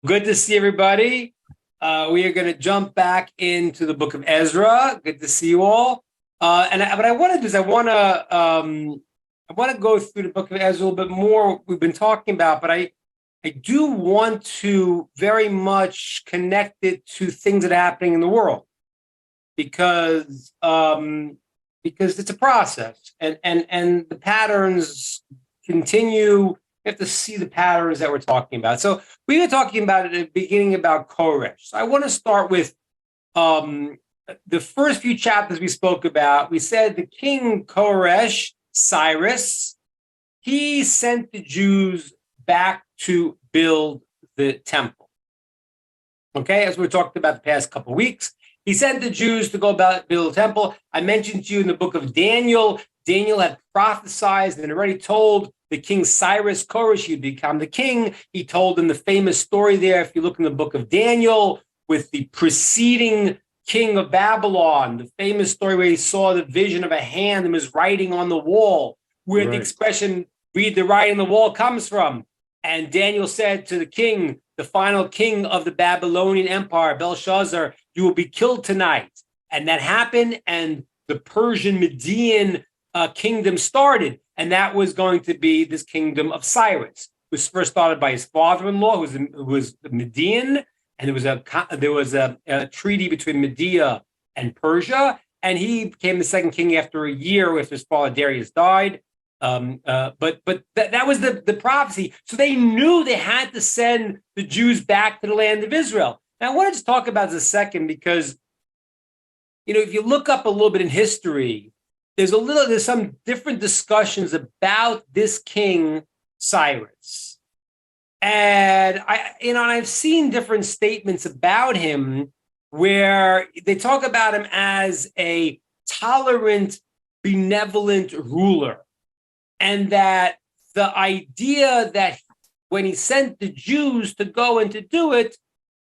Good to see everybody. We are going to jump back into the book of Ezra. Good to see you all. What I want to do is I want to go through the book of Ezra a little bit more. We've been talking about, but I do want to very much connect it to things that are happening in the world because it's a process and the patterns continue. You have to see the patterns that we're talking about. So we were talking about it at the beginning about Koresh. So I want to start with the first few chapters we spoke about. We said the king Koresh, Cyrus, he sent the Jews back to build the temple. Okay, as we talked about the past couple of weeks, he sent the Jews to go about build the temple. I mentioned to you in the book of Daniel, Daniel had prophesied and already told the king Cyrus, Koresh, he'd become the king. He told him the famous story there, if you look in the book of Daniel, with the preceding king of Babylon, the famous story where he saw the vision of a hand and was writing on the wall, where the expression, read the writing on the wall, comes from. And Daniel said to the king, the final king of the Babylonian Empire, Belshazzar, you will be killed tonight. And that happened, and the Persian Median kingdom started. And that was going to be this kingdom of Cyrus. It was first started by his father-in-law, who was Median, and there was a treaty between Media and Persia, and he became the second king after a year after his father Darius died. But that was the prophecy. So they knew they had to send the Jews back to the land of Israel. Now I want to just talk about this a second because, if you look up a little bit in history, there's some different discussions about this king Cyrus. And I've seen different statements about him where they talk about him as a tolerant, benevolent ruler. And that the idea that when he sent the Jews to go and to do it,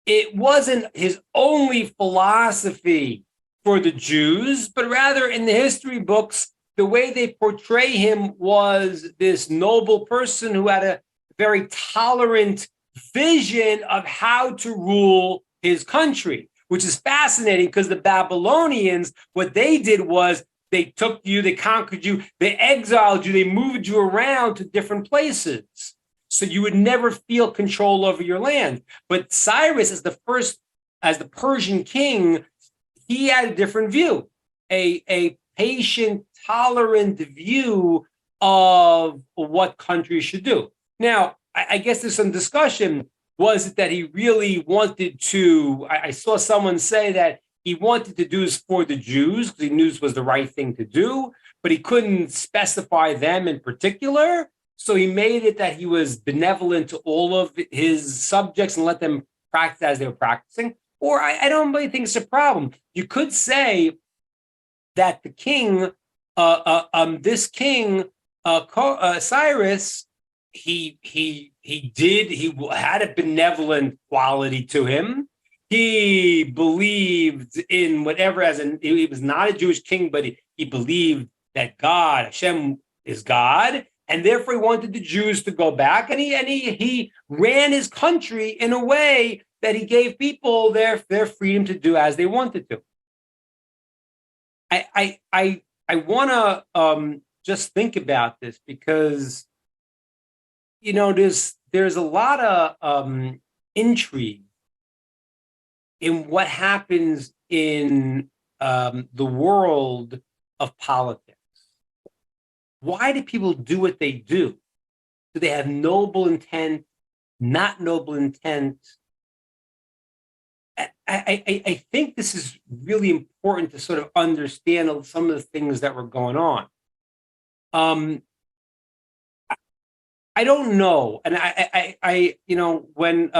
it wasn't his only philosophy for the Jews, but rather in the history books, the way they portray him was this noble person who had a very tolerant vision of how to rule his country, which is fascinating because the Babylonians, what they did was they took you, they conquered you, they exiled you, they moved you around to different places. So you would never feel control over your land. But Cyrus, as the Persian king, he had a different view, a patient, tolerant view of what countries should do. Now, I guess there's some discussion. Was it that he really wanted to? I saw someone say that he wanted to do this for the Jews because he knew this was the right thing to do, but he couldn't specify them in particular. So he made it that he was benevolent to all of his subjects and let them practice as they were practicing. Or I don't really think it's a problem. You could say that the king, Cyrus, he had a benevolent quality to him. He believed in whatever, he was not a Jewish king, but he believed that God, Hashem, is God, and therefore he wanted the Jews to go back, and he ran his country in a way that he gave people their freedom to do as they wanted to. I want to just think about this because there's a lot of intrigue in what happens in the world of politics. Why do people do what they do? Do they have noble intent, not noble intent? I think this is really important to sort of understand some of the things that were going on. I don't know, and when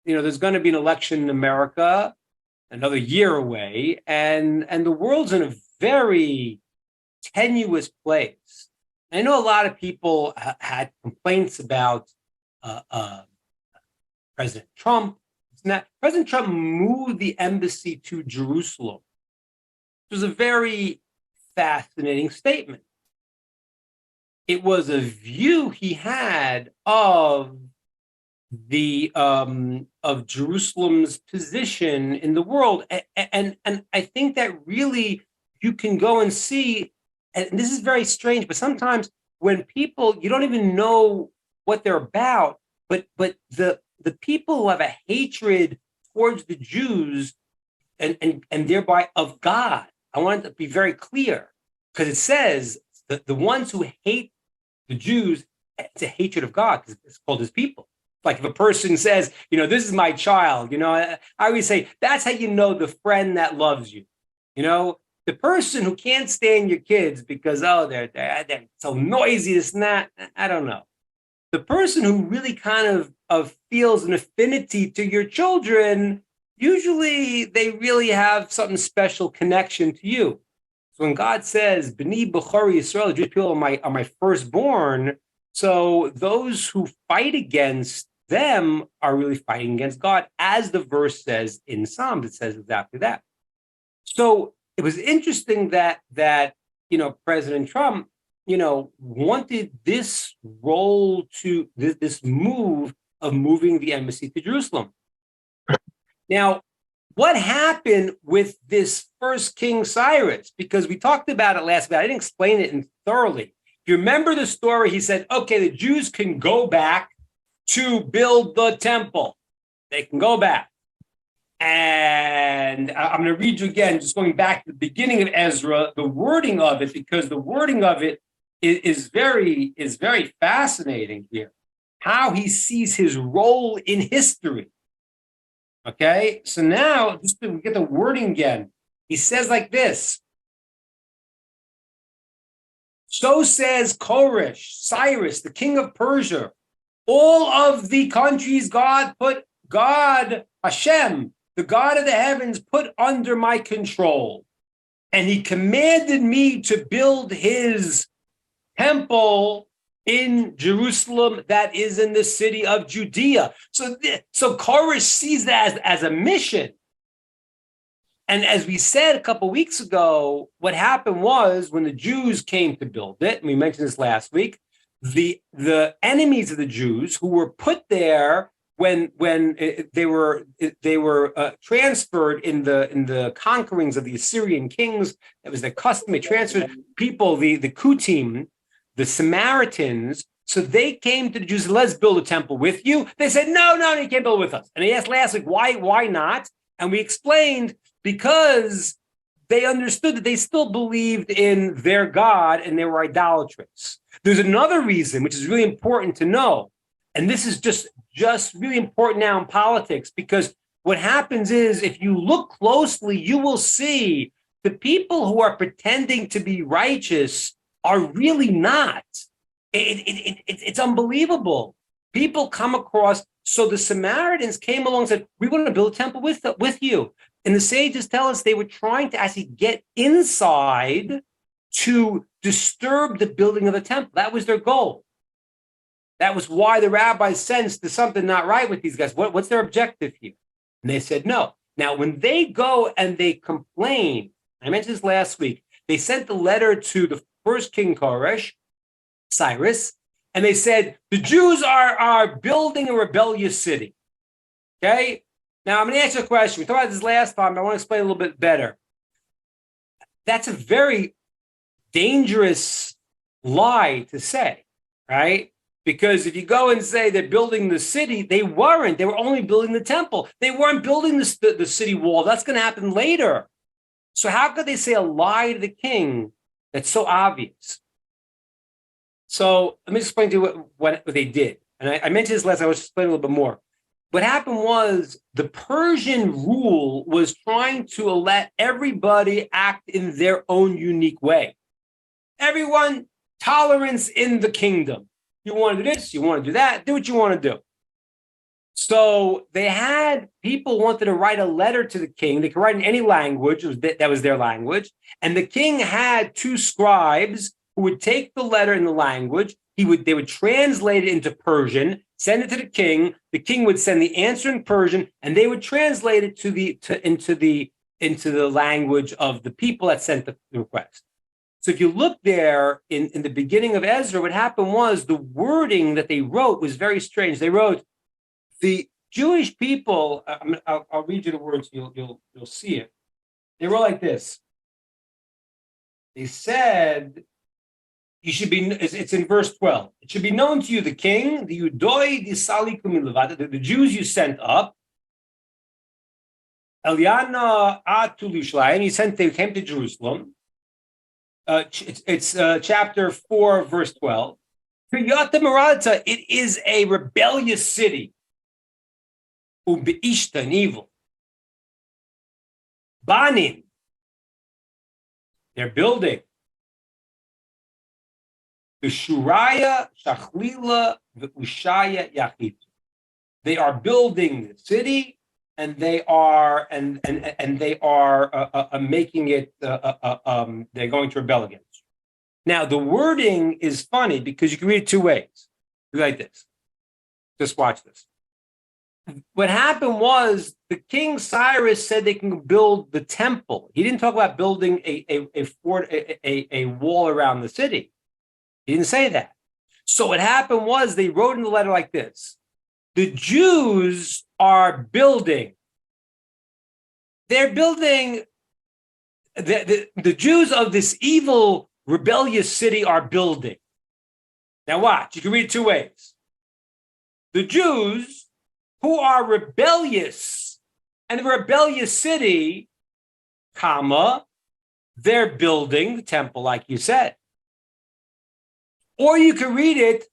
there's going to be an election in America, another year away, and the world's in a very tenuous place. I know a lot of people had complaints about President Trump. President Trump moved the embassy to Jerusalem. It was a very fascinating statement. It was a view he had of the of Jerusalem's position in the world, and I think that really you can go and see, and this is very strange, but sometimes when people you don't even know what they're about, but the people who have a hatred towards the Jews and thereby of God. I want it to be very clear because it says that the ones who hate the Jews, it's a hatred of God because it's called his people. Like if a person says, this is my child, I always say that's how you know the friend that loves you. The person who can't stand your kids because, they're so noisy, this and that, I don't know. The person who really kind of feels an affinity to your children, usually they really have something special connection to you. So when God says, B'ni B'chori Yisrael, the Jewish people are my firstborn, so those who fight against them are really fighting against God, as the verse says in Psalms. It says exactly that. So it was interesting that President Trump, wanted this role to this move of moving the embassy to Jerusalem. Now, what happened with this first king Cyrus? Because we talked about it last week. I didn't explain it thoroughly. If you remember the story, he said, okay, the Jews can go back to build the temple. They can go back. And I'm going to read you again, just going back to the beginning of Ezra, the wording of it, because the wording of it is very fascinating here. How he sees his role in history. Okay, so now just to get the wording again, he says like this. So says Koresh, Cyrus, the king of Persia, all of the countries God, Hashem, the God of the heavens, put under my control. And he commanded me to build his temple in Jerusalem, that is in the city of Judea. So Koresh sees that as a mission. And as we said a couple of weeks ago, what happened was when the Jews came to build it, and we mentioned this last week, the enemies of the Jews who were put there when they were transferred in the conquerings of the Assyrian kings, it was their custom. They transferred people, the Kutim, the Samaritans, so they came to the Jews, let's build a temple with you. They said, no, you can't build with us. And they asked last week, why not? And we explained, because they understood that they still believed in their God and they were idolatrous. There's another reason, which is really important to know. And this is just really important now in politics, because what happens is if you look closely, you will see the people who are pretending to be righteous are really not. It's unbelievable. People come across, so the Samaritans came along and said, we want to build a temple with you. And the sages tell us they were trying to actually get inside to disturb the building of the temple. That was their goal. That was why the rabbis sensed there's something not right with these guys. What's their objective here? And they said no. Now, when they go and they complain, I mentioned this last week, they sent the letter to the first king Koresh, Cyrus, and they said, the Jews are building a rebellious city. Okay? Now, I'm going to answer a question. We talked about this last time, but I want to explain a little bit better. That's a very dangerous lie to say, right? Because if you go and say they're building the city, they weren't. They were only building the temple. They weren't building the city wall. That's going to happen later. So how could they say a lie to the king that's so obvious? So let me explain to you what they did. And I mentioned this last, I was explaining a little bit more. What happened was the Persian rule was trying to let everybody act in their own unique way. Everyone, tolerance in the kingdom. You want to do this, you want to do that, do what you want to do. So they had people wanted to write a letter to the king. They could write in any language, that was their language. And the king had two scribes who would take the letter in the language. They would translate it into Persian, send it to the king. The king would send the answer in Persian, and they would translate it into the language of the people that sent the request. So if you look there in the beginning of Ezra, what happened was the wording that they wrote was very strange. They wrote, The Jewish people, I'll read you the words, you'll see it. They were like this. They said, you should be, it's in verse 12. It should be known to you, the king, the Yudoi, the Salikum Levada, the Jews you sent up, Eliana Atul Yishlayim, they came to Jerusalem. It's chapter 4, verse 12. It is a rebellious city. Ubeishta, and evil. Banim, they're building. The Shuraya, Shachlila, the Ushaya, Yachid. They are building the city, and they are making it. They're going to rebel against you. Now, the wording is funny because you can read it two ways. Like this. Just watch this. What happened was the king Cyrus said they can build the temple. He didn't talk about building a fort, a wall around the city. He didn't say that. So what happened was they wrote in the letter like this: the Jews are building. They're building. The Jews of this evil, rebellious city are building. Now watch. You can read it two ways. The Jews who are rebellious, and the rebellious city, comma, they're building the temple, like you said. Or you can read it,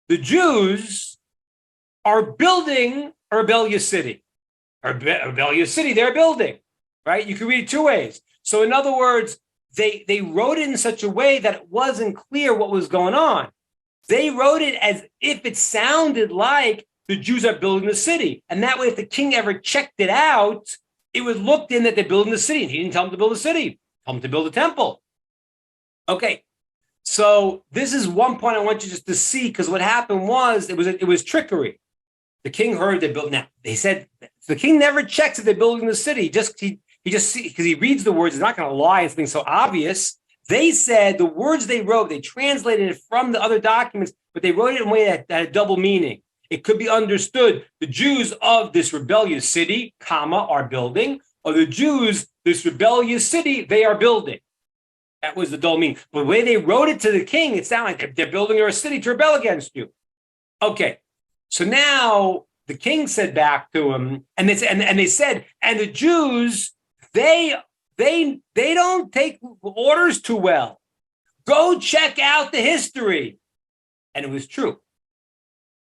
the Jews are building a rebellious city. A rebellious city, they're building, right? You can read it two ways. So in other words, they wrote it in such a way that it wasn't clear what was going on. They wrote it as if it sounded like the Jews are building the city. And that way, if the king ever checked it out, it was looked in that they're building the city. And he didn't tell them to build a city, tell them to build a temple. Okay, so this is one point I want you just to see, because what happened was it was trickery. The king heard they built. Now they said the king never checks if they're building the city. He just see, because he reads the words. He's not going to lie. It's something so obvious. They said the words they wrote, they translated it from the other documents, but they wrote it in a way that had a double meaning. It could be understood the Jews of this rebellious city, comma, are building, or the Jews, this rebellious city, they are building. That was the double meaning. But the way they wrote it to the king, it sounded like they're building a city to rebel against you. Okay, so now the king said back to him, and they said, and the Jews, they don't take orders too well. Go check out the history. And it was true.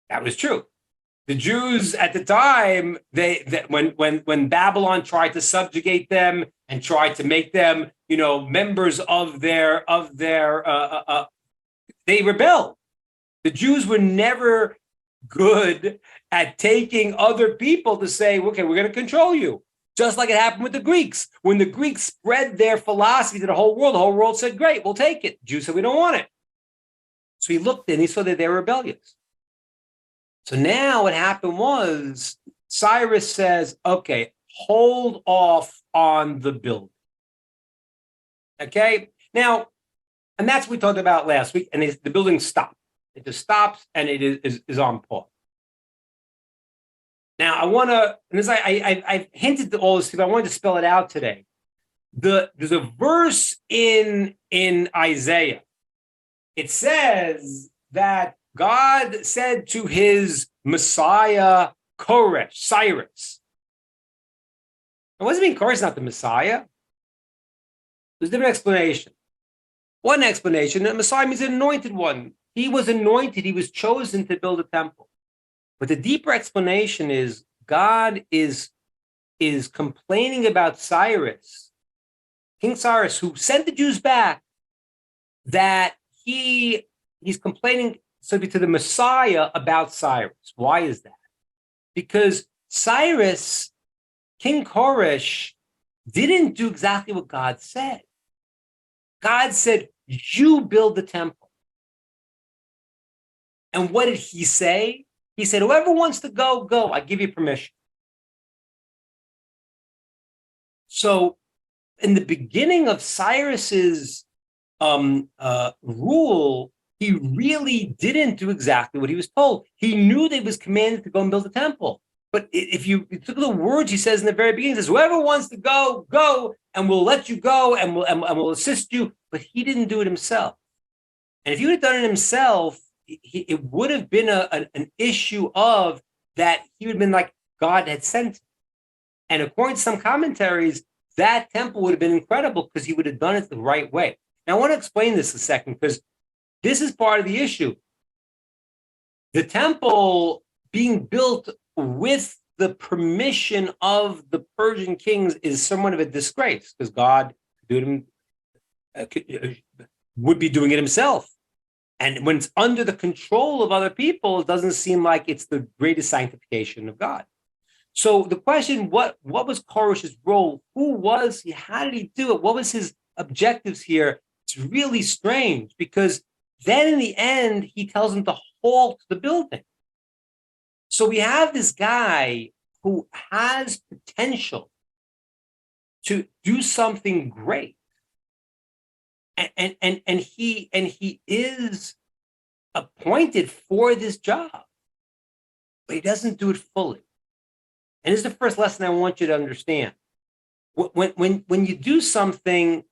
That was true. The Jews at the time, when Babylon tried to subjugate them and tried to make them, members of their, they rebelled. The Jews were never good at taking other people to say, okay, we're going to control you. Just like it happened with the Greeks. When the Greeks spread their philosophy to the whole world said, great, we'll take it. Jews said, we don't want it. So he looked and he saw that they were rebellious. So now what happened was Cyrus says, okay, hold off on the building. Okay? Now, and that's what we talked about last week, and the building stopped. It just stops and it is on pause. Now, I want to, and as I've hinted to all this, but I wanted to spell it out today. There's a verse in Isaiah. It says that God said to his Messiah, Cyrus. It wasn't mean Cyrus, not the Messiah. There's a different explanation. One explanation, the Messiah means an anointed one. He was anointed. He was chosen to build a temple. But the deeper explanation is God is complaining about Cyrus, King Cyrus, who sent the Jews back, that he's complaining to the Messiah about Cyrus. Why is that? Because Cyrus, King Koresh, didn't do exactly what God said. God said, you build the temple. And what did he say? He said, whoever wants to go, go. I give you permission. So in the beginning of Cyrus's rule, he really didn't do exactly what he was told. He knew that he was commanded to go and build a temple. But if you look at the words he says in the very beginning, he says, whoever wants to go, go, and we'll let you go, and we'll assist you. But he didn't do it himself. And if he would have done it himself, it would have been an issue of that he would have been like God had sent him. And according to some commentaries, that temple would have been incredible because he would have done it the right way. Now, I want to explain this a second because this is part of the issue. The temple being built with the permission of the Persian kings is somewhat of a disgrace because God would be doing it himself. And when it's under the control of other people, it doesn't seem like it's the greatest sanctification of God. So the question, what was Koresh's role? Who was he? How did he do it? What was his objectives here? It's really strange because then in the end, he tells him to halt the building. So we have this guy who has potential to do something great. And he is appointed for this job, but he doesn't do it fully. And this is the first lesson I want you to understand. When you do something,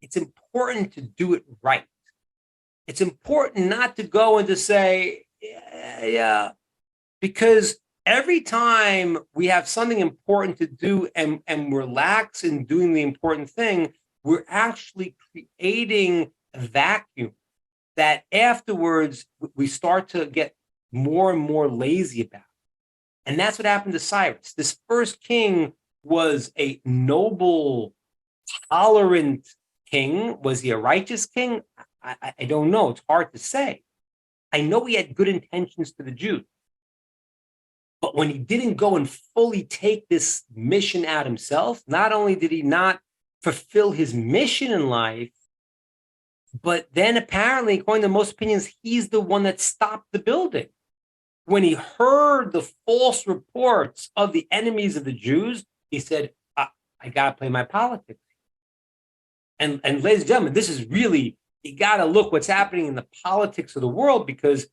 it's important to do it right. It's important not to go and to say, yeah, because every time we have something important to do and we're lax in doing the important thing, we're actually creating a vacuum that afterwards we start to get more and more lazy about. And that's what happened to Cyrus. This first king was a noble, tolerant king. Was he a righteous king? I don't know. It's hard to say. I know he had good intentions to the Jews. But when he didn't go and fully take this mission out himself, not only did he not fulfill his mission in life, but then apparently, according to most opinions, he's the one that stopped the building. When he heard the false reports of the enemies of the Jews, he said, I got to play my politics. And ladies and gentlemen, this is really, you got to look what's happening in the politics of the world because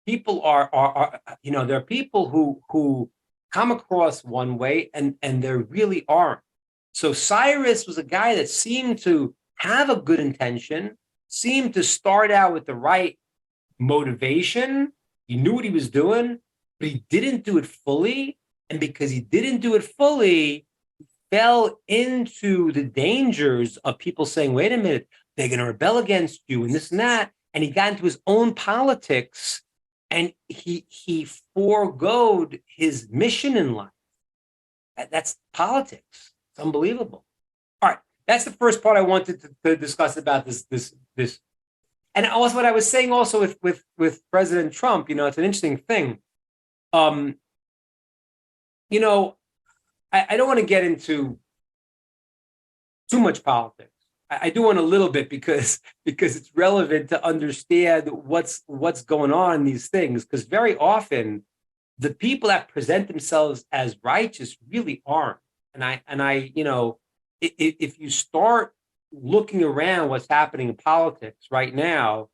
people are there are people who come across one way and there really aren't. So Cyrus was a guy that seemed to have a good intention, seemed to start out with the right motivation. He knew what he was doing, but he didn't do it fully. And because he didn't do it fully, he fell into the dangers of people saying, wait a minute, they're going to rebel against you and this and that. And he got into his own politics and he foregoed his mission in life. That's politics. It's unbelievable. All right. That's the first part I wanted to discuss about this. And also what I was saying also with President Trump, it's an interesting thing. I don't want to get into too much politics. I do want a little bit because it's relevant to understand what's going on in these things. Because very often the people that present themselves as righteous really aren't. If you start looking around what's happening in politics right now,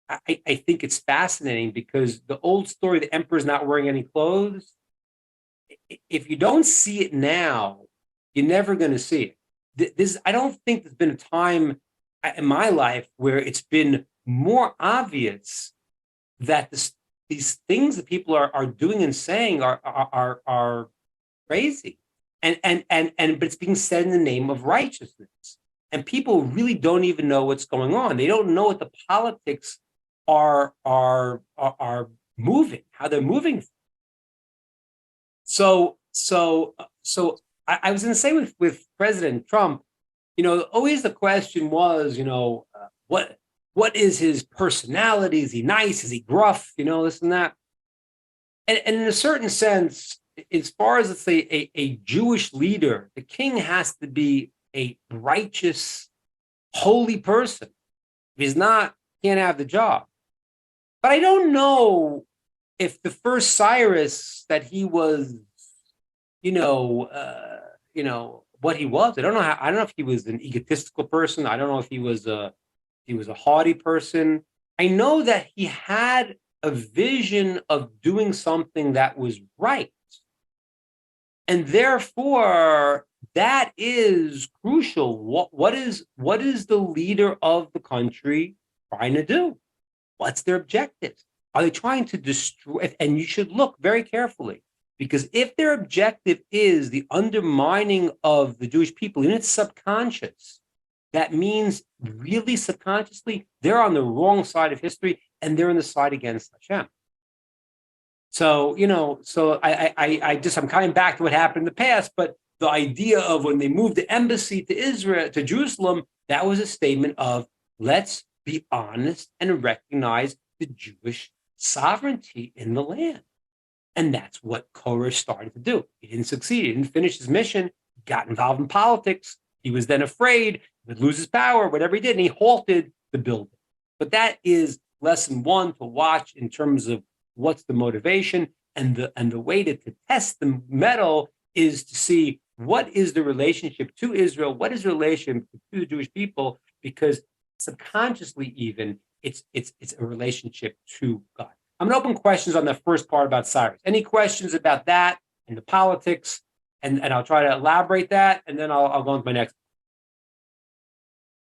I think it's fascinating because the old story, the emperor's not wearing any clothes, if you don't see it now, you're never going to see it. I don't think there's been a time in my life where it's been more obvious that these things that people are doing and saying are crazy. But it's being said in the name of righteousness. And people really don't even know what's going on. They don't know what the politics are moving, how they're moving. So I was going to say with President Trump, always the question was, what is his personality? Is he nice? Is he gruff? This and that. And in a certain sense, as far as, let's say, a Jewish leader, the king has to be a righteous, holy person. If he's not, he can't have the job. But I don't know if the first Cyrus that he was, what he was. I don't know I don't know if he was an egotistical person. I don't know if he was a haughty person. I know that he had a vision of doing something that was right. And therefore, that is crucial. What is the leader of the country trying to do? What's their objective? Are they trying to destroy? And you should look very carefully, because if their objective is the undermining of the Jewish people, and it's subconscious, that means really subconsciously they're on the wrong side of history and they're on the side against Hashem. So, I'm coming back to what happened in the past, but the idea of when they moved the embassy to Israel, to Jerusalem, that was a statement of let's be honest and recognize the Jewish sovereignty in the land. And that's what Korah started to do. He didn't succeed. He didn't finish his mission. He got involved in politics. He was then afraid he would lose his power, whatever he did, and he halted the building. But that is lesson one to watch in terms of what's the motivation, and the way to test the mettle is to see what is the relationship to Israel, what is the relationship to the Jewish people, because subconsciously even it's a relationship to God. I'm going to open questions on the first part about Cyrus. Any questions about that and the politics? And I'll try to elaborate that, and then I'll go on to my next.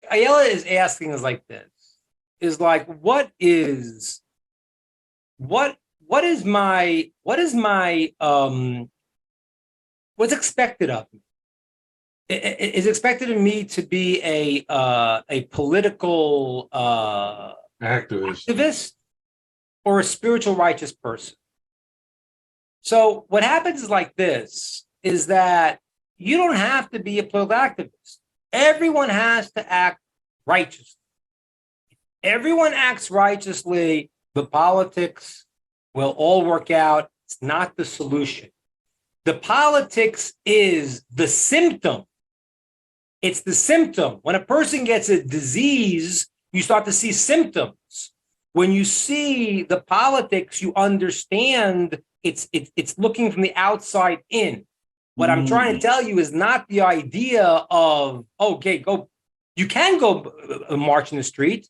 Ayala is asking us like this, is like, what's expected of me? Is expected of me to be a political activist or a spiritual righteous person? So what happens is like this, is that you don't have to be a political activist. Everyone has to act righteously. If everyone acts righteously, the politics will all work out. It's not the solution. The politics is the symptom. It's the symptom. When a person gets a disease, you start to see symptoms. When you see the politics, you understand it's looking from the outside in. What I'm trying to tell you is not the idea of, okay, you can go march in the street.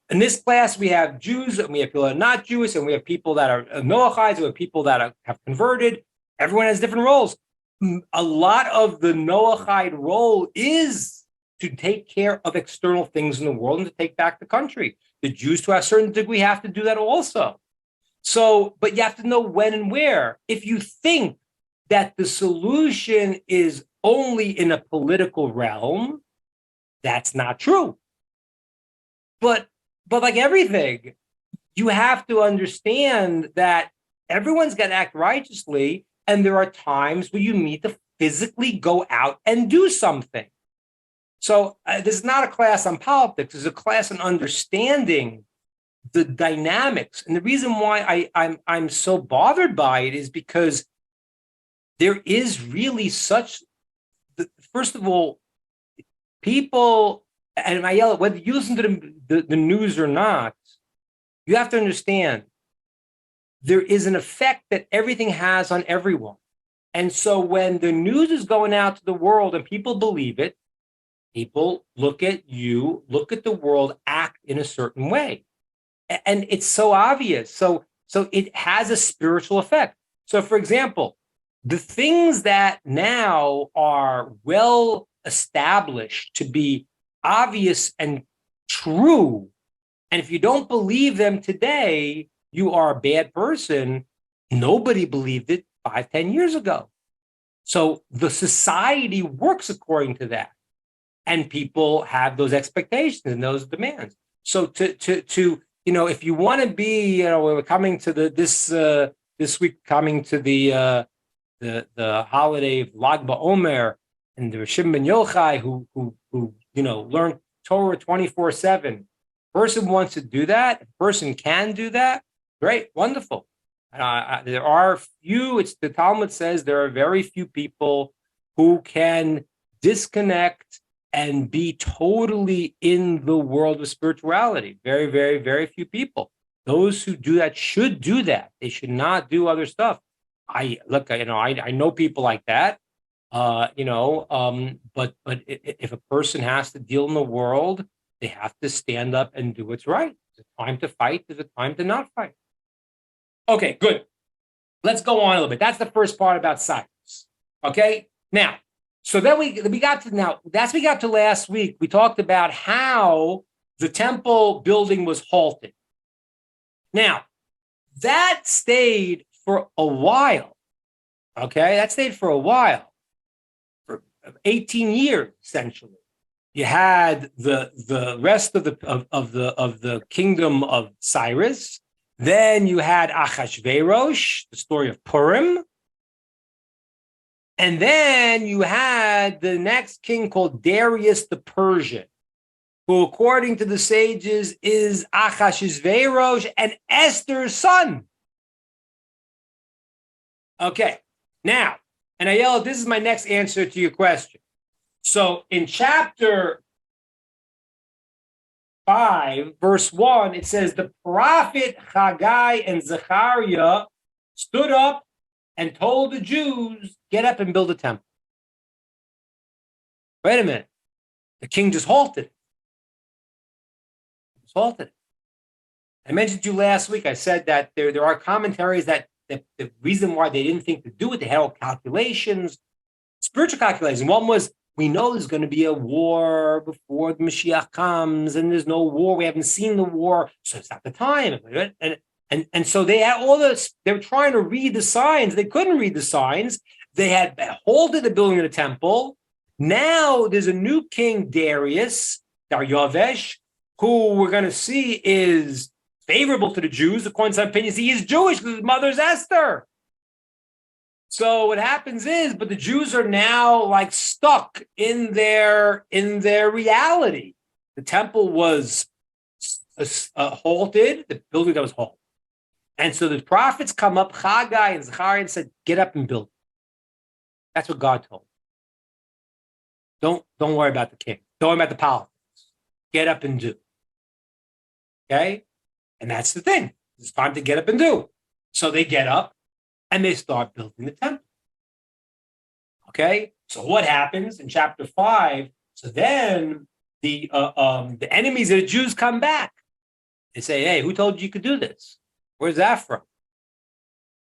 In this class, we have Jews, and we have people that are not Jewish, and we have people that are Noachites, we have people that have converted. Everyone has different roles. A lot of the Noachite role is to take care of external things in the world and to take back the country. The Jews, to a certain degree, have to do that also. So, but you have to know when and where. If you think that the solution is only in a political realm, that's not true. But like everything, you have to understand that everyone's got to act righteously, and there are times where you need to physically go out and do something. So this is not a class on politics. It's a class on understanding the dynamics. And the reason why I'm so bothered by it is because there is really first of all, people, and I yell at whether you listen to the news or not, you have to understand there is an effect that everything has on everyone. And so when the news is going out to the world and people believe it, people look at you, look at the world, act in a certain way. And it's so obvious. So it has a spiritual effect. So for example, the things that now are well established to be obvious and true, and if you don't believe them today, you are a bad person. Nobody believed it 5-10 years ago. So the society works according to that, and people have those expectations and those demands. So to if you want to be, we're coming to this week, coming to the holiday of Lag BaOmer, and the Rishim Ben Yochai who learn Torah 24/7. Person wants to do that. Person can do that. Great, wonderful. There are few. The Talmud says there are very few people who can disconnect and be totally in the world of spirituality. Very, very, very few people. Those who do that should do that. They should not do other stuff. I know people like that. But if a person has to deal in the world, they have to stand up and do what's right. There's a time to fight. There's a time to not fight. Okay, good. Let's go on a little bit. That's the first part about Cyrus. Okay, now, so then we got to now. That's we got to last week. We talked about how the temple building was halted. Now, that stayed for a while. Okay, that stayed for a while, for 18 years essentially. You had the rest of the kingdom of Cyrus. Then you had Achashverosh, the story of Purim. And then you had the next king called Darius the Persian, who, according to the sages, is Achashverosh and Esther's son. Okay, now, and Ayala, this is my next answer to your question. So in chapter 5, verse 1, it says, the prophet Haggai and Zechariah stood up and told the Jews, get up and build a temple. Wait a minute. The king just halted. I mentioned to you last week, I said that there are commentaries that the reason why they didn't think to do it, they had all calculations, spiritual calculations. One was, we know there's going to be a war before the Mashiach comes, and there's no war. We haven't seen the war, so it's not the time. And so they had all this, they were trying to read the signs. They couldn't read the signs. They had halted the building of the temple. Now there's a new king, Darius, who we're going to see is favorable to the Jews. According to some opinions, he is Jewish because his mother's Esther. So what happens is, but the Jews are now like stuck in their reality. The temple was halted, the building that was halted. And so the prophets come up, Haggai and Zechariah, and said, get up and build. That's what God told them. Don't worry about the king. Don't worry about the politics. Get up and do. Okay? And that's the thing. It's time to get up and do. So they get up and they start building the temple. Okay? So what happens in chapter 5? So then the enemies of the Jews come back. They say, hey, who told you could do this? Where's that from?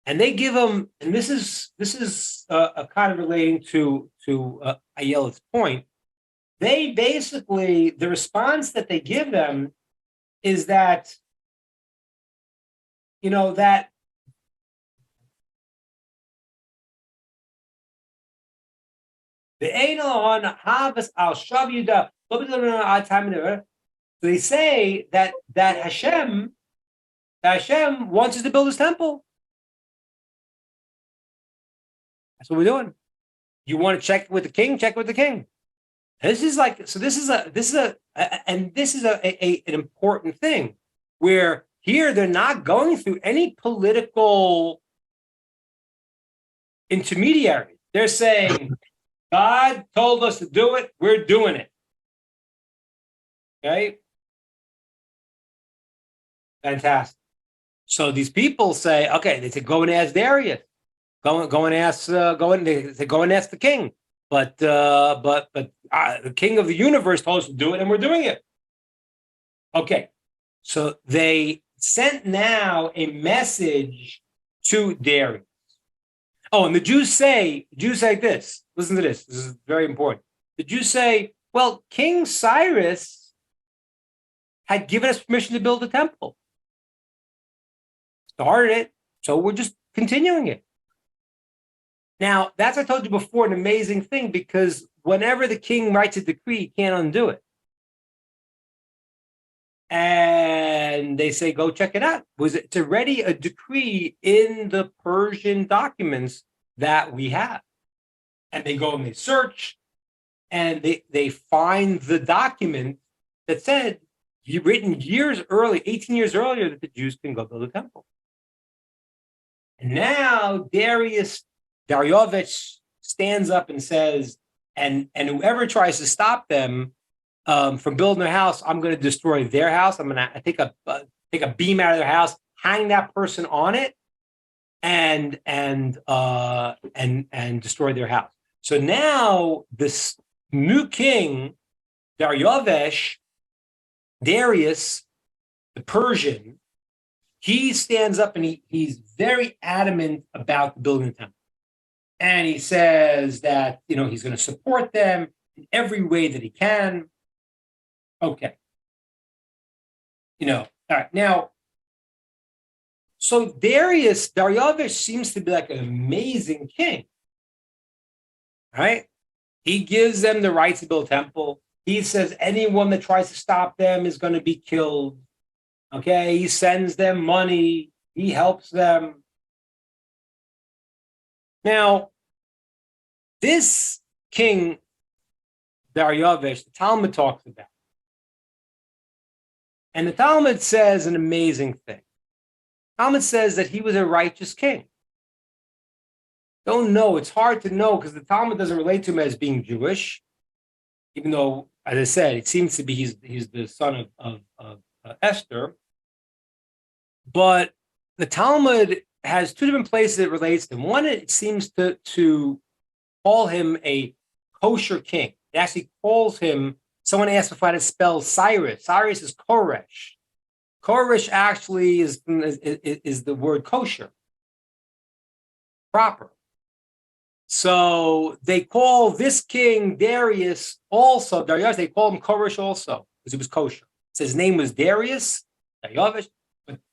And they give them, and this is a kind of relating to Ayela's point. They basically, the response that they give them is that, that the so they say that Hashem wants us to build his temple. That's what we're doing. You want to check with the king? Check with the king. And this is an important thing where here they're not going through any political intermediary. They're saying, God told us to do it, we're doing it. Okay? Fantastic. So these people say, okay, they say, go and ask Darius. Go and ask the king. But the king of the universe told us to do it, and we're doing it. Okay. So they sent now a message to Darius. Oh, and the Jews say this. Listen to this. This is very important. The Jews say, well, King Cyrus had given us permission to build a temple. Started it, so we're just continuing it. Now, that's, I told you before, an amazing thing, because whenever the king writes a decree, he can't undo it. And they say, go check it out. It's already a decree in the Persian documents that we have. And they go and they search, and they find the document that said, written years early, 18 years earlier, that the Jews can go build a temple. And now Darius stands up and says, and whoever tries to stop them from building their house, I'm going to destroy their house. I'm going to take a beam out of their house, hang that person on it, and destroy their house. So now this new king, Darius, the Persian, he stands up and he's very adamant about building the temple. and he says that, he's going to support them in every way that he can. Okay. All right. Now, so Darius seems to be like an amazing king, right? He gives them the right to build a temple. He says anyone that tries to stop them is going to be killed. Okay, he sends them money. He helps them. Now, this king, Darius, the Talmud talks about. And the Talmud says an amazing thing. Talmud says that he was a righteous king. Don't know. It's hard to know because the Talmud doesn't relate to him as being Jewish, even though, as I said, it seems to be he's the son of Esther. But the Talmud has two different places it relates to him. One, it seems to call him a kosher king. It actually calls him, someone asked if I had to spell Cyrus. Cyrus is Koresh. Koresh actually is the word kosher, proper. So they call this king Darius, they call him Koresh also, because he was kosher. So his name was Darius, but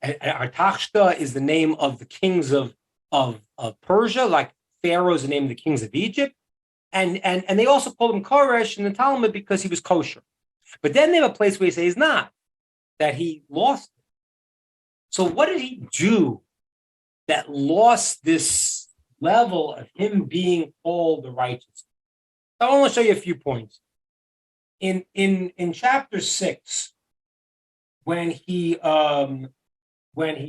Artaxerxes is the name of the kings of Persia, like Pharaoh is the name of the kings of Egypt. And they also called him Koresh in the Talmud because he was kosher. But then they have a place where he says he's not, that he lost it. So what did he do that lost this level of him being called the righteous? I want to show you a few points. In chapter 6, when he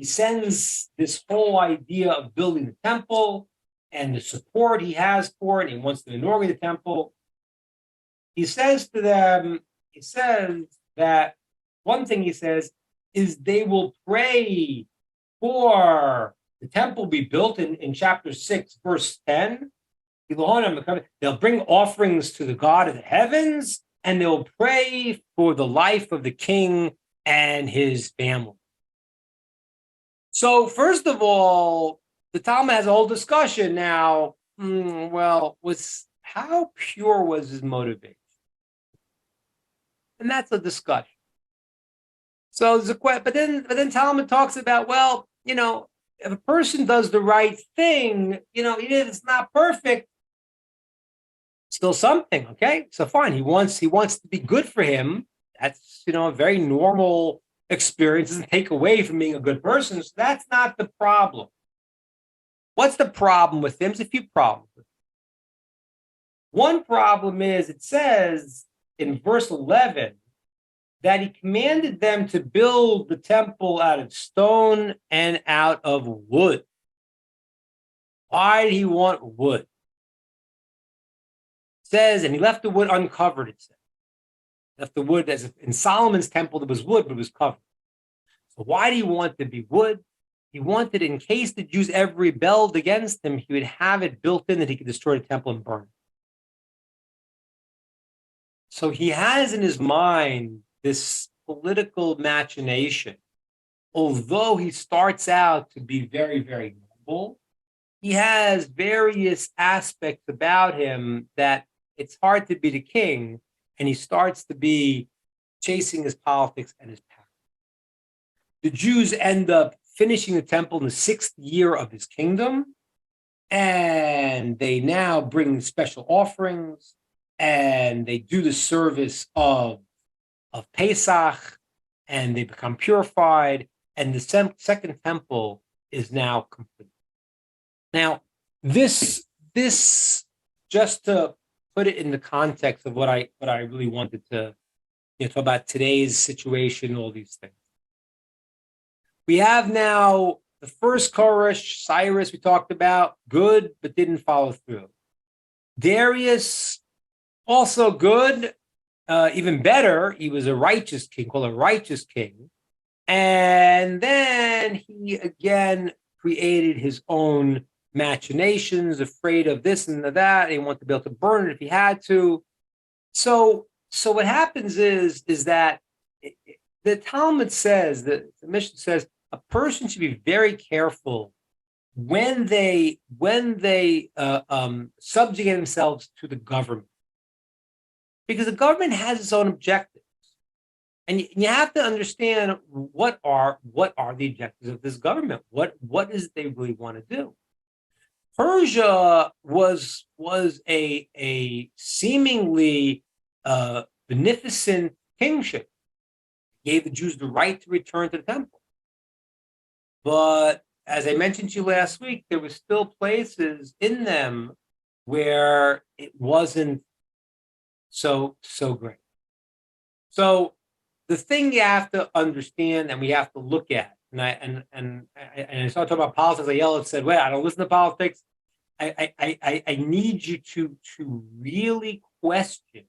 sends this whole idea of building the temple and the support he has for it, and he wants to inaugurate the temple, he says to them, he says that one thing he says is they will pray for the temple be built in chapter 6, verse 10. They'll bring offerings to the God of the heavens, and they'll pray for the life of the king and his family. So, first of all, the Talmud has a whole discussion now. How pure was his motivation? And that's a discussion. So there's a question, but then Talmud talks about, if a person does the right thing, even if it's not perfect, still something. Okay, so fine. He wants to be good for him. That's a very normal experience. Doesn't take away from being a good person. So that's not the problem. What's the problem with him? There's a few problems. One problem is it says in verse 11 that he commanded them to build the temple out of stone and out of wood. Why did he want wood? It says, and he left the wood uncovered, it says. Left the wood, as in Solomon's temple, there was wood, but it was covered. So why did he want to be wood? He wanted, in case the Jews ever rebelled against him, he would have it built in that he could destroy the temple and burn it. So he has in his mind this political machination. Although he starts out to be very, very noble, he has various aspects about him that it's hard to be the king, and he starts to be chasing his politics and his power. The Jews end up finishing the temple in the 6th year of his kingdom, and they now bring special offerings, and they do the service of Pesach, and they become purified, and the second temple is now complete. Now, this just to put it in the context of what I really wanted to talk about today's situation, all these things. We have now the first Koresh, Cyrus, we talked about, good, but didn't follow through. Darius, also good, even better, he was a righteous king, called a righteous king. And then he again created his own machinations, afraid of this and of that. He wanted to be able to burn it if he had to. So what happens is that the Talmud says, the Mishnah says, a person should be very careful when they subjugate themselves to the government, because the government has its own objectives, and you have to understand what are the objectives of this government. What is it they really want to do? Persia was a seemingly beneficent kingship, gave the Jews the right to return to the temple. But as I mentioned to you last week, there were still places in them where it wasn't so great. So the thing you have to understand and we have to look at, and I started talking about politics. I yelled and said, "Wait, I don't listen to politics." I need you to really question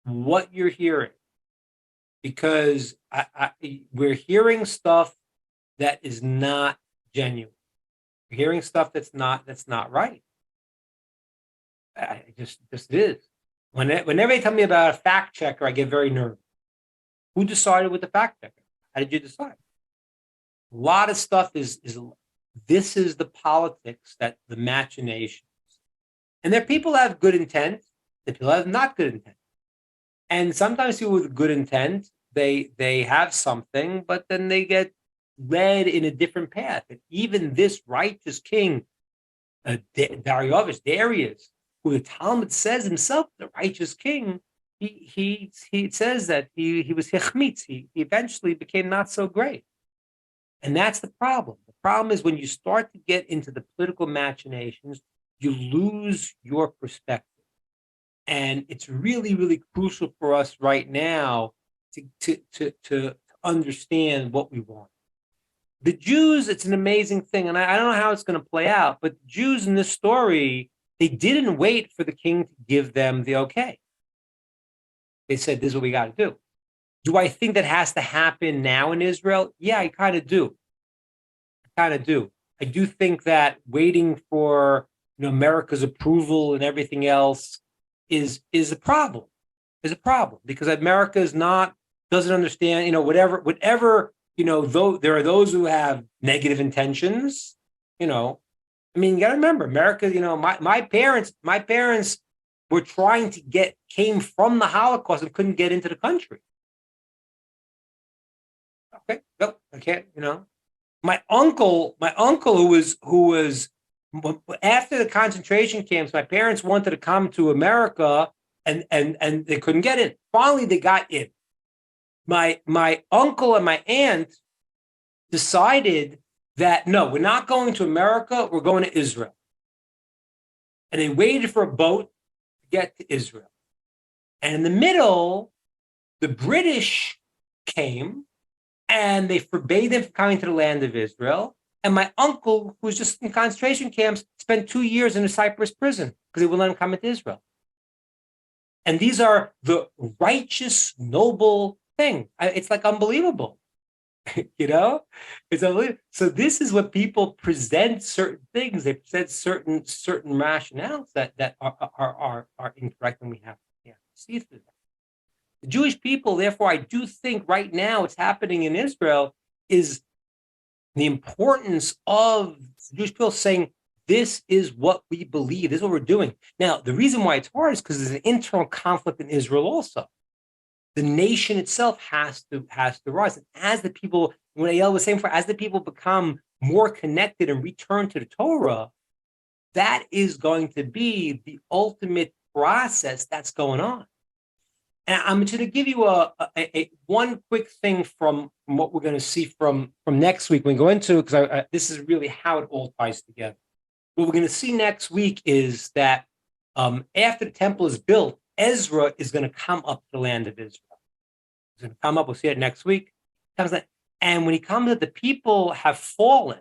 what you're hearing, because we're hearing stuff that is not genuine. We're hearing stuff that's not right. I just is. Whenever they tell me about a fact checker, I get very nervous. Who decided with the fact checker? How did you decide? A lot of stuff is this is the politics, that the machinations. And there are people that have good intent, there are people that have not good intent. And sometimes people with good intent, they have something, but then they get led in a different path. And even this righteous king, Darius, who the Talmud says himself, the righteous king, he says that he was hechmitz. He eventually became not so great. And that's the problem. The problem is when you start to get into the political machinations, you lose your perspective. And it's really, really crucial for us right now to understand what we want. The Jews, it's an amazing thing, and I don't know how it's going to play out, but the Jews in this story, they didn't wait for the king to give them the okay. They said, this is what we got to do. Do I think that has to happen now in Israel? Yeah, I kind of do. I do think that waiting for America's approval and everything else is a problem. Because America doesn't understand, whatever, though there are those who have negative intentions, you got to remember, America, my parents were came from the Holocaust and couldn't get into the country. Okay, no, I can't, My uncle who was after the concentration camps, my parents wanted to come to America and they couldn't get in. Finally, they got in. My uncle and my aunt decided that, no, we're not going to America, we're going to Israel. And they waited for a boat to get to Israel. And in the middle, the British came and they forbade them from coming to the land of Israel. And my uncle, who was just in concentration camps, spent 2 years in a Cyprus prison because they wouldn't let him come into Israel. And these are the righteous, noble thing. It's like unbelievable. It's unbelievable. So this is what people present certain things. They present certain rationales that are incorrect, and we have to see through that. The Jewish people, therefore, I do think right now what's happening in Israel is the importance of the Jewish people saying, this is what we believe, this is what we're doing. Now, the reason why it's hard is because there's an internal conflict in Israel also. The nation itself has to rise. And as the people, what Eyal was saying before, as the people become more connected and return to the Torah, that is going to be the ultimate process that's going on. And I'm going to give you a one quick thing from what we're going to see from next week when we go into, because this is really how it all ties together. What we're going to see next week is that after the temple is built, Ezra is going to come up to the land of Israel. He's going to come up. We'll see it next week. And when he comes up, the people have fallen.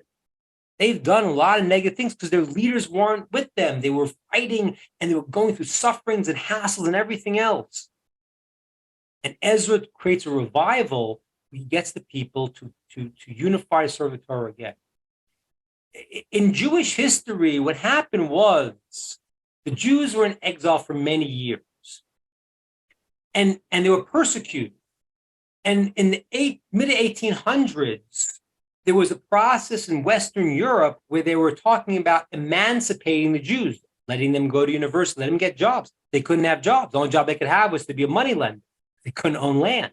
They've done a lot of negative things because their leaders weren't with them. They were fighting and they were going through sufferings and hassles and everything else. And Ezra creates a revival. He gets the people to unify to serve the Torah again. In Jewish history, what happened was the Jews were in exile for many years. And they were persecuted. And in the mid-1800s, there was a process in Western Europe where they were talking about emancipating the Jews, letting them go to university, letting them get jobs. They couldn't have jobs. The only job they could have was to be a money lender. They couldn't own land.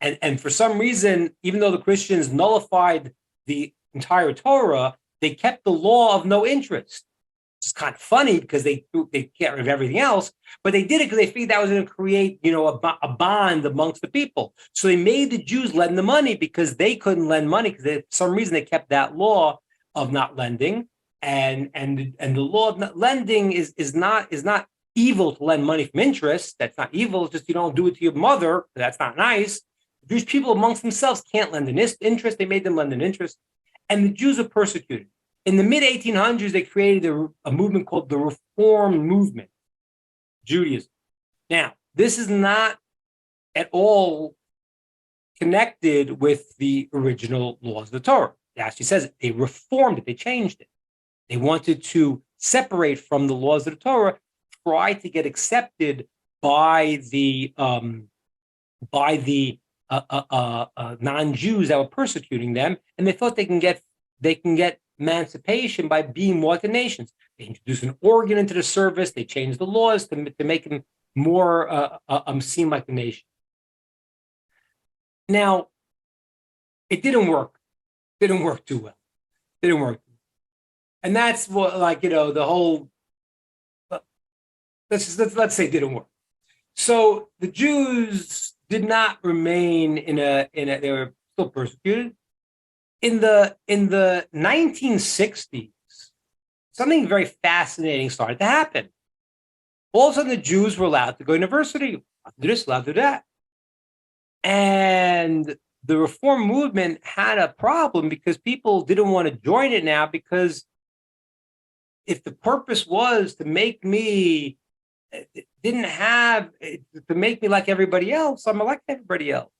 And for some reason, even though the Christians nullified the entire Torah, they kept the law of no interest. It's kind of funny because they get rid of everything else, but they did it because they figured that was going to create, a bond amongst the people. So they made the Jews lend the money because they couldn't lend money because for some reason they kept that law of not lending, and the law of not lending is not evil to lend money from interest. That's not evil. It's just you don't do it to your mother. That's not nice. The Jewish people amongst themselves can't lend an interest. They made them lend an interest, and the Jews are persecuted. In the mid-1800s, they created a movement called the Reform Movement, Judaism. Now, this is not at all connected with the original laws of the Torah. It actually says it. They reformed it. They changed it. They wanted to separate from the laws of the Torah, try to get accepted by the non-Jews that were persecuting them, and they thought they can get emancipation by being more like the nations. They introduced an organ into the service. They changed the laws to make them more seem like the nation. Now, it didn't work. Didn't work too well. Didn't work. And that's what, the whole. Let's say didn't work. So the Jews did not remain they were still persecuted. In the 1960s, something very fascinating started to happen. All of a sudden, the Jews were allowed to go to university, allowed to do this, allowed to do that. And the Reform movement had a problem because people didn't want to join it now, because if the purpose was to make me like everybody else, I'm like everybody else.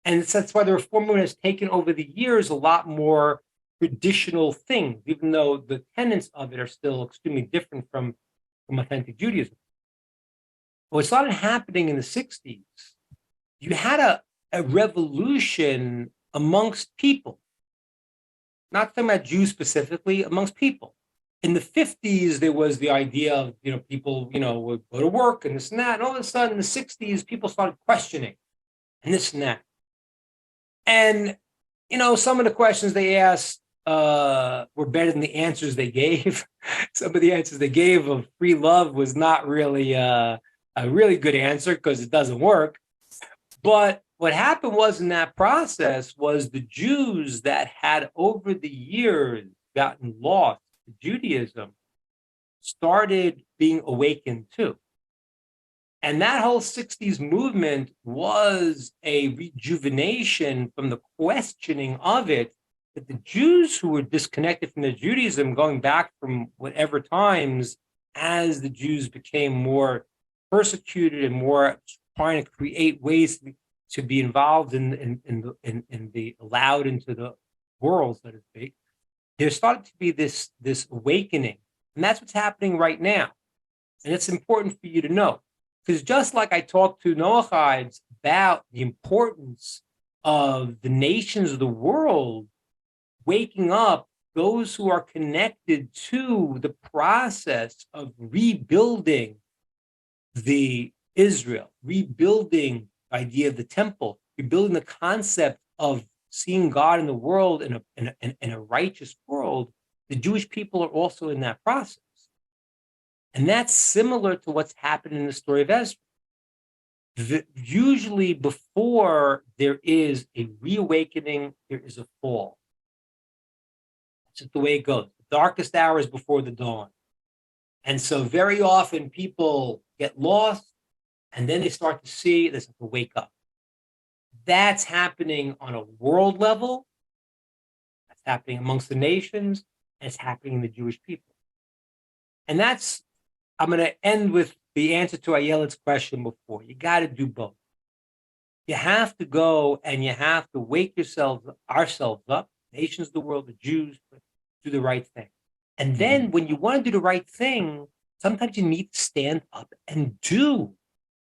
And that's why the Reform movement has taken over the years a lot more traditional things, even though the tenets of it are still extremely different from authentic Judaism. What started happening in the 60s, you had a revolution amongst people, not talking about Jews specifically, amongst people. In the 50s, there was the idea of, people, would go to work and this and that. And all of a sudden, in the 60s, people started questioning and this and that. And, some of the questions they asked were better than the answers they gave. Some of the answers they gave of free love was not really a really good answer because it doesn't work. But what happened was, in that process, was the Jews that had over the years gotten lost to Judaism started being awakened too. And that whole 60s movement was a rejuvenation from the questioning of it, that the Jews who were disconnected from their Judaism, going back from whatever times, as the Jews became more persecuted and more trying to create ways to be involved in the allowed into the world, so to speak, there started to be this awakening. And that's what's happening right now. And it's important for you to know. Because just like I talked to Noachides about the importance of the nations of the world waking up, those who are connected to the process of rebuilding the Israel, rebuilding the idea of the temple, rebuilding the concept of seeing God in the world, in a righteous world, the Jewish people are also in that process. And that's similar to what's happened in the story of Ezra. Usually before there is a reawakening, there is a fall. That's just the way it goes. The darkest hour is before the dawn. And so very often people get lost, and then they start to see, they start to wake up. That's happening on a world level. That's happening amongst the nations, and it's happening in the Jewish people. And I'm going to end with the answer to Ayelet's question before. You got to do both. You have to go and you have to wake ourselves up, nations of the world, the Jews, do the right thing. And then when you want to do the right thing, sometimes you need to stand up and do.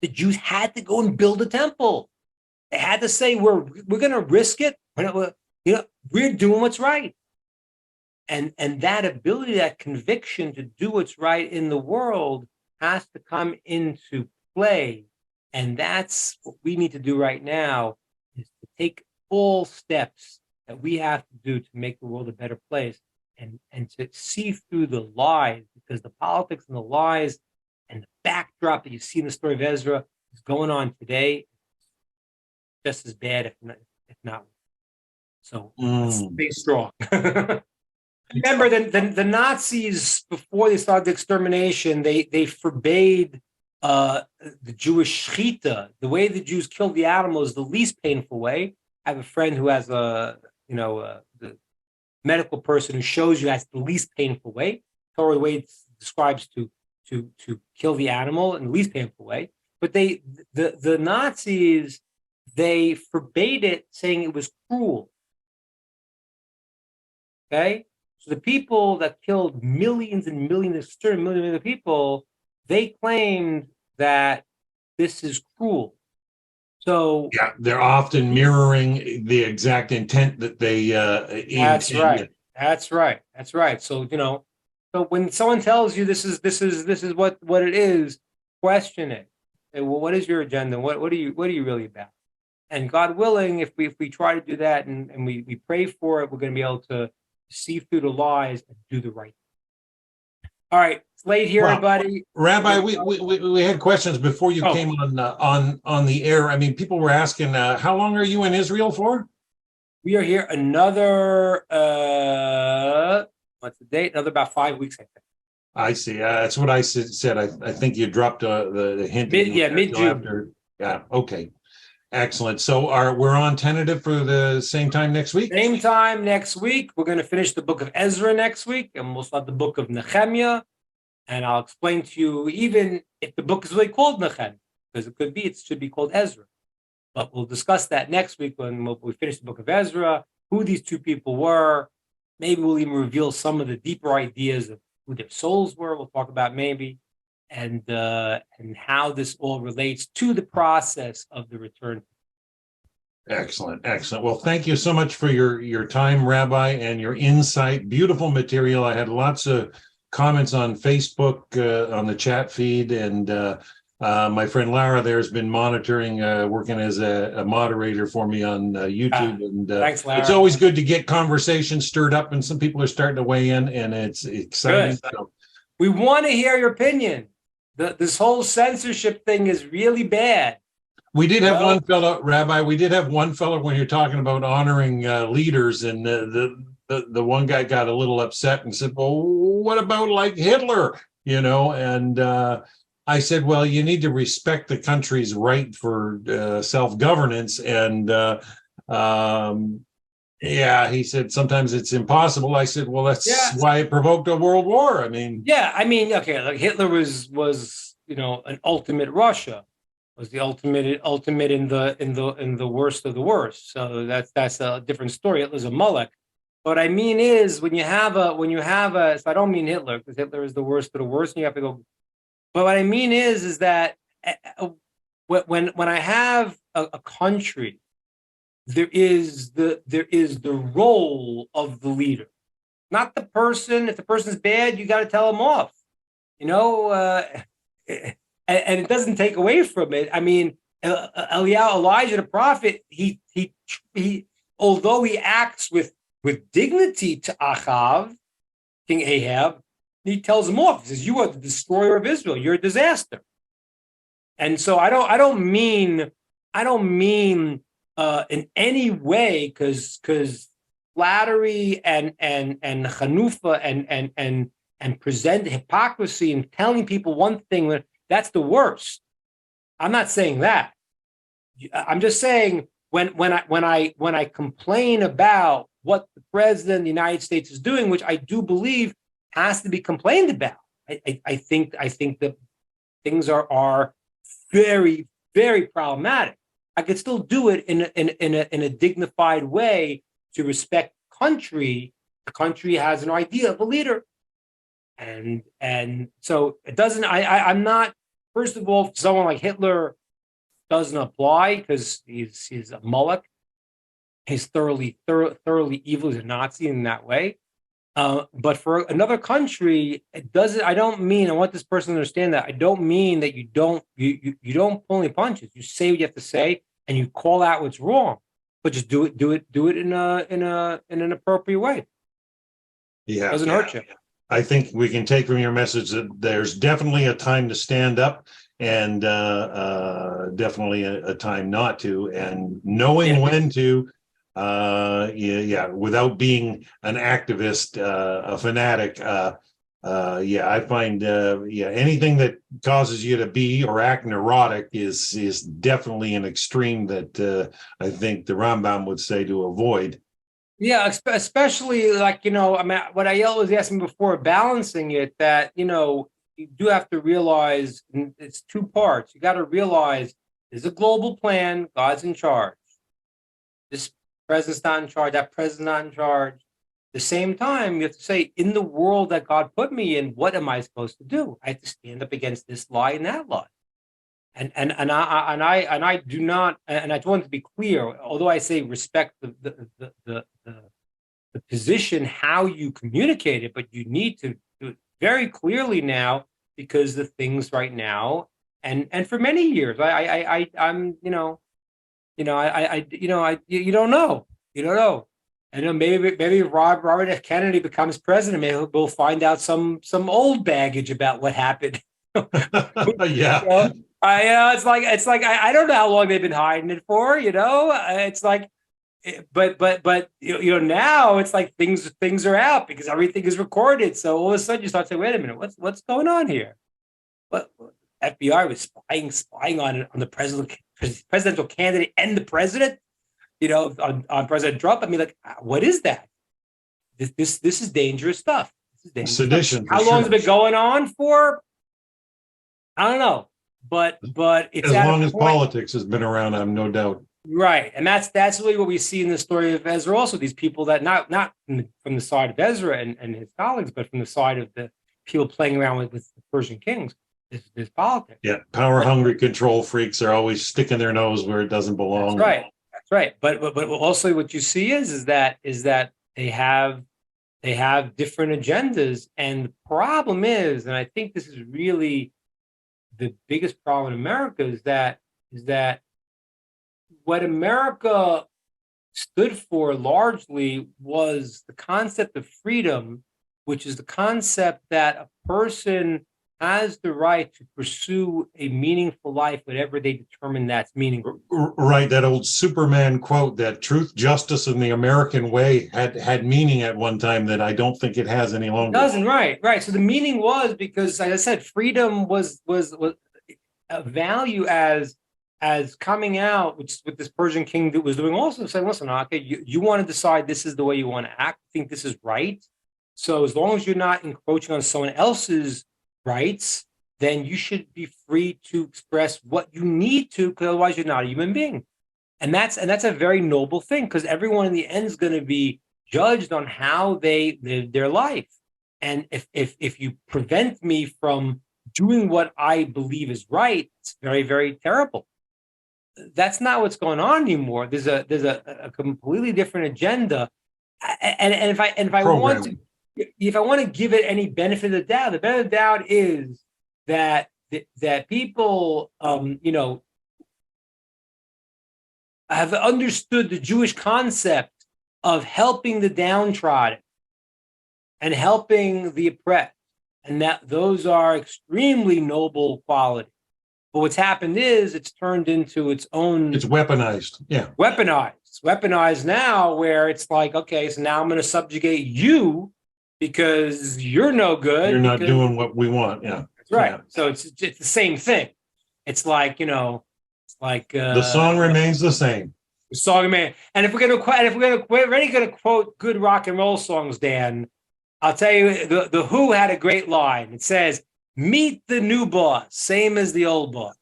The Jews had to go and build a temple. They had to say, we're going to risk it. we're doing what's right. And that ability, that conviction to do what's right in the world has to come into play. And that's what we need to do right now, is to take all steps that we have to do to make the world a better place, and to see through the lies, because the politics and the lies and the backdrop that you see in the story of Ezra is going on today just as bad, if not. So let's stay strong. Remember, the Nazis, before they started the extermination, they forbade the Jewish shechita. The way the Jews killed the animal is the least painful way. I have a friend who has the medical person who shows you that's the least painful way. Torah, the way it describes to kill the animal in the least painful way. But the Nazis, they forbade it, saying it was cruel. Okay? So the people that killed millions and millions of people, they claimed that this is cruel. So yeah, they're often mirroring the exact intent that they that's right. That's right. That's right. So so when someone tells you this is what it is, question it. Say, well, what is your agenda? What are you really about? And God willing, if we try to do that and we pray for it, we're going to be able to see through the lies and do the right thing. All right, it's late here, everybody. Rabbi, we had questions before you came on the air. I mean, people were asking, how long are you in Israel for? We are here another what's the date? Another about 5 weeks, I think. I see. That's what I said. I think you dropped the hint. Mid-June. Yeah. Okay. Excellent. So we're on tentative for the same time next week? Same time next week. We're going to finish the book of Ezra next week, and we'll start the book of Nehemiah. And I'll explain to you, even if the book is really called Nehemiah, because it should be called Ezra. But we'll discuss that next week when we finish the book of Ezra, who these two people were. Maybe we'll even reveal some of the deeper ideas of who their souls were. We'll talk about maybe. And how this all relates to the process of the return. Excellent. Well, thank you so much for your time, Rabbi, and your insight. Beautiful material. I had lots of comments on Facebook, on the chat feed, and my friend Lara there has been monitoring, working as a moderator for me on YouTube. And thanks, Lara. It's always good to get conversation stirred up, and some people are starting to weigh in, and it's exciting. So, we want to hear your opinion. This whole censorship thing is really bad. We did have one fellow, Rabbi. We did have one fellow when you're talking about honoring leaders, and the one guy got a little upset and said, "Well, what about like Hitler?" And I said, "Well, you need to respect the country's right for self-governance." And yeah, he said sometimes it's impossible. I said, well, that's why it provoked a world war. I mean, okay, like Hitler was an ultimate Russia, was the ultimate in the worst of the worst. So that's a different story. Hitler's a Molech. What I mean is when you have a so I don't mean Hitler, because Hitler is the worst of the worst, and you have to go. But what I mean is that when I have a country, there is the role of the leader, not the person. If the person's bad, you got to tell him off, and it doesn't take away from it. I mean, Elijah the prophet, he although he acts with dignity to Achav, King Ahab, he tells him off. He says, "You are the destroyer of Israel. You're a disaster." And so I don't mean in any way, because flattery and chanufa and present hypocrisy and telling people one thing, that's the worst. I'm not saying that. I'm just saying when I complain about what the president of the United States is doing, which I do believe has to be complained about, I think that things are very, very problematic. I could still do it in a dignified way to respect country. The country has an idea of a leader, and so it doesn't. I'm not. First of all, someone like Hitler doesn't apply because he's a Moloch, he's thoroughly evil. He's a Nazi in that way. But for another country, it doesn't. I don't mean. I want this person to understand that I don't mean that you don't pull any punches. You say what you have to say, and you call out what's wrong. But just do it in an appropriate way. Yeah, Doesn't hurt you. I think we can take from your message that there's definitely a time to stand up, and definitely a time not to, and knowing when to. Without being an activist, a fanatic. I find anything that causes you to be or act neurotic is definitely an extreme that I think the Rambam would say to avoid. Yeah, especially like, I mean, what Ayel was asking before, balancing it, that, you do have to realize it's two parts. You got to realize there's a global plan, God's in charge. This president's not in charge, that president's not in charge. At the same time, you have to say, in the world that God put me in, what am I supposed to do? I have to stand up against this lie and that lie. And I do not, and I want to be clear, although I say respect the position, how you communicate it, but you need to do it very clearly now, because the things right now, and for many years, I'm, you don't know. I know maybe Robert F. Kennedy becomes president, maybe we'll find out some old baggage about what happened. Yeah. It's like I don't know how long they've been hiding it for. It's like, but now it's like things are out because everything is recorded. So all of a sudden you start saying, wait a minute, what's going on here? What FBI was spying on the presidential candidate and the president, on President Trump. I mean, like, what is that? This is dangerous stuff. This is dangerous sedition. Stuff. How long has it been going on for? I don't know. But it's as long as politics has been around, I have no doubt. Right, and that's really what we see in the story of Ezra. Also, these people that not from the side of Ezra and his colleagues, but from the side of the people playing around with the Persian kings. This politics. Yeah, power-hungry control freaks are always sticking their nose where it doesn't belong. That's right. But also what you see is that they have different agendas, and the problem is, and I think this is really the biggest problem in America, is that what America stood for largely was the concept of freedom, which is the concept that a person has the right to pursue a meaningful life, whatever they determine that's meaningful. Right, that old Superman quote, that truth, justice, and the American way had meaning at one time that I don't think it has any longer. It doesn't, right. So the meaning was because, as I said, freedom was a value as coming out, which what this Persian king was doing, also saying, listen, okay, you want to decide this is the way you want to act, think this is right. So as long as you're not encroaching on someone else's rights, then you should be free to express what you need to, because otherwise you're not a human being. And that's a very noble thing, because everyone in the end is going to be judged on how they live their life. And if you prevent me from doing what I believe is right, it's very, very terrible. That's not what's going on anymore. There's a completely different agenda. And if I want to give it any benefit of the doubt, the benefit of the doubt is that people, have understood the Jewish concept of helping the downtrodden and helping the oppressed, and that those are extremely noble qualities. But what's happened is it's turned into its own. It's weaponized. Yeah, weaponized now, where it's like, okay, so now I'm going to subjugate you, because you're no good. You're not doing what we want. Yeah, that's right. Yeah. So it's the same thing. It's like, the song remains the same. The song, man. And if we're already going to quote good rock and roll songs, Dan, I'll tell you, the Who had a great line. It says, "Meet the new boss, same as the old boss."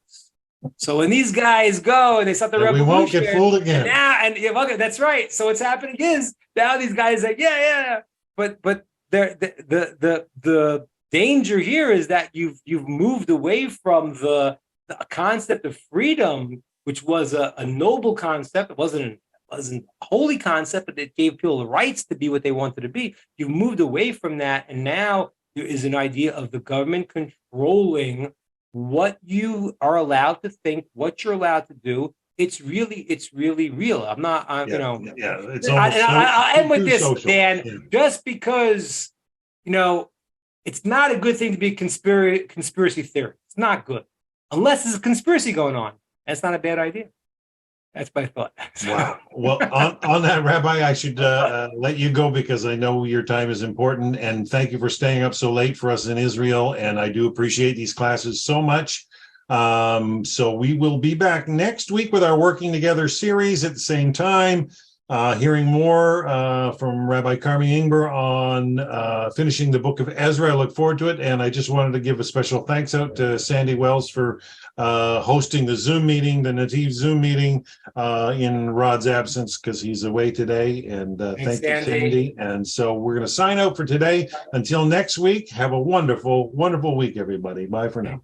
So when these guys go and they start the revolution, we won't get fooled again. That's right. So what's happening is now these guys are but the danger here is that you've moved away from the concept of freedom, which was a noble concept. It wasn't wasn't a holy concept, but it gave people the rights to be what they wanted to be. You've moved away from that, and now there is an idea of the government controlling what you are allowed to think, what you're allowed to do. It's really real. I'm not, It's almost I'll end with too this, social. Dan. Yeah. Just because, it's not a good thing to be a conspiracy theory. It's not good. Unless there's a conspiracy going on. That's not a bad idea. That's my thought. Wow. Well, on that, Rabbi, I should let you go because I know your time is important. And thank you for staying up so late for us in Israel. And I do appreciate these classes so much. So we will be back next week with our Working Together series at the same time. Hearing more from Rabbi Karmi Ingber on finishing the book of Ezra. I look forward to it. And I just wanted to give a special thanks out to Sandy Wells for hosting the Zoom meeting, the Nativ Zoom meeting in Rod's absence because he's away today. And thank you, Sandy. And so we're going to sign out for today. Until next week, have a wonderful, wonderful week, everybody. Bye for now.